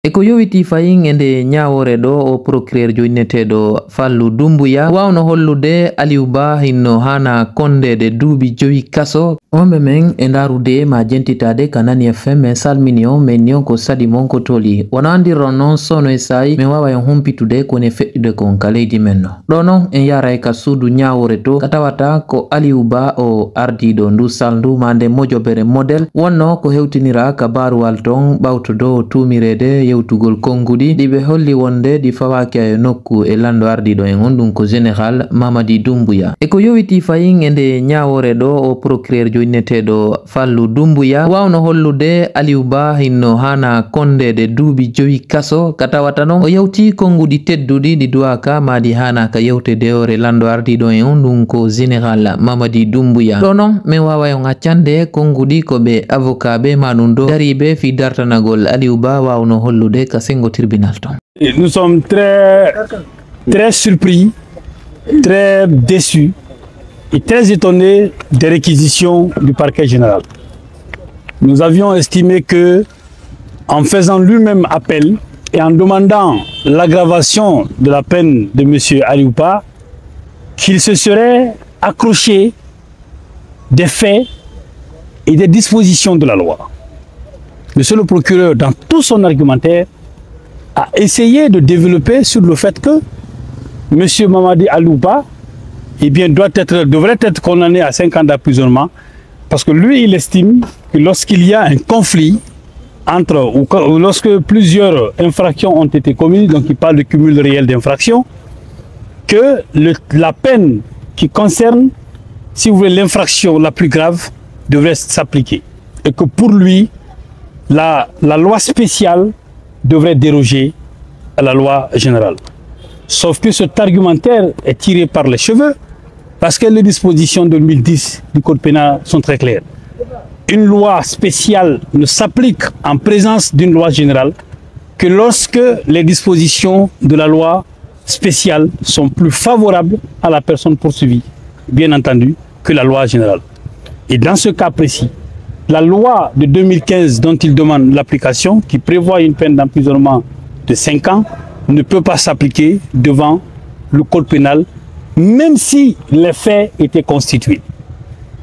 Eko yowiti fayin ende nyawore do o procureur joineteɗo Fallou Doumbouya wawno hollude Aliou Ba hinno hana kondede duuɓi 5 kaso ombe men e ndarude ma jentitade Kanani FM e salmini on men nion ko sadi mon ko toli wona andirron non sono e sayi min wawa en humpitude kone feƴƴude kon ka leydi men no ɗo non en yara e ka suudu nyawore to ka tawata ko Aliou Ba o ardiɗo ndu salndu ma nde mojobere model wonno ko hewtinira ka baruwal ton ɓawtudo o tumirede yewtugol konngudi ɗiɓe holli wonde ɗi fawaki e nokku e lando ardiɗo en on ɗum ko général Mamadi Doumbouya e ko yowiti fayin e nde nyawore ɗo o procureur joineteɗo Fallou Doumbouya wawno hollude Aliou Ba hinno hana kondede duuɓi 5 kaso ka tawata non o yewti konngudi tedduɗi ɗi duwaka madi hana ka yewtede ore lando ardiɗo en on ɗum ko général Mamadi Doumbouya ɗo non min wawa on accande konngudi ko ɓe avocat ɓe maɗum ɗo dariɓe fi dartanagol Aliou Ba wawno hollude. Nous sommes très surpris, très déçus et très étonnés des réquisitions du parquet général. Nous avions estimé que, en faisant lui-même appel et en demandant l'aggravation de la peine de M. Aliou Ba, qu'il se serait accroché des faits et des dispositions de la loi. Monsieur le procureur, dans tout son argumentaire, a essayé de développer sur le fait que M. Mamadi Aliou Ba devrait être condamné à 5 ans d'emprisonnement parce que lui, il estime que lorsqu'il y a un conflit ou lorsque plusieurs infractions ont été commises, donc il parle de cumul réel d'infractions, que la peine qui concerne, si vous voulez, l'infraction la plus grave devrait s'appliquer. Et que pour lui, la loi spéciale devrait déroger à la loi générale. Sauf que cet argumentaire est tiré par les cheveux parce que les dispositions de 2010 du Code pénal sont très claires. Une loi spéciale ne s'applique en présence d'une loi générale que lorsque les dispositions de la loi spéciale sont plus favorables à la personne poursuivie, bien entendu, que la loi générale. Et dans ce cas précis, la loi de 2015 dont il demande l'application, qui prévoit une peine d'emprisonnement de 5 ans, ne peut pas s'appliquer devant le code pénal, même si les faits étaient constitués.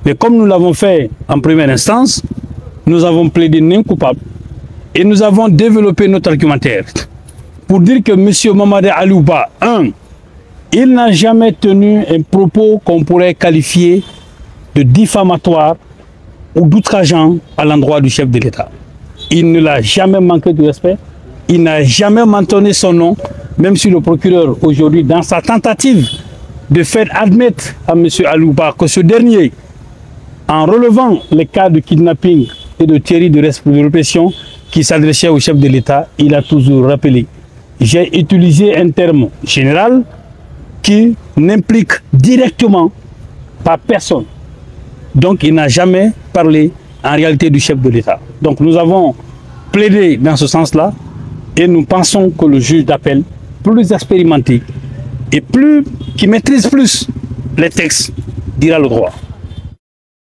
Mais comme nous l'avons fait en première instance, nous avons plaidé non coupable et nous avons développé notre argumentaire pour dire que M. Mamadi Aliou Ba, il n'a jamais tenu un propos qu'on pourrait qualifier de diffamatoire ou d'outrageant à l'endroit du chef de l'État. Il ne l'a jamais manqué de respect, il n'a jamais mentionné son nom, même si le procureur aujourd'hui, dans sa tentative de faire admettre à M. Aliou Ba que ce dernier, en relevant les cas de kidnapping et de tuerie de répression qui s'adressait au chef de l'État, il a toujours rappelé. J'ai utilisé un terme général qui n'implique directement pas personne. Donc il n'a jamais parlé en réalité du chef de l'État. Donc nous avons plaidé dans ce sens-là et nous pensons que le juge d'appel, plus expérimenté et qui maîtrise plus les textes, dira le droit.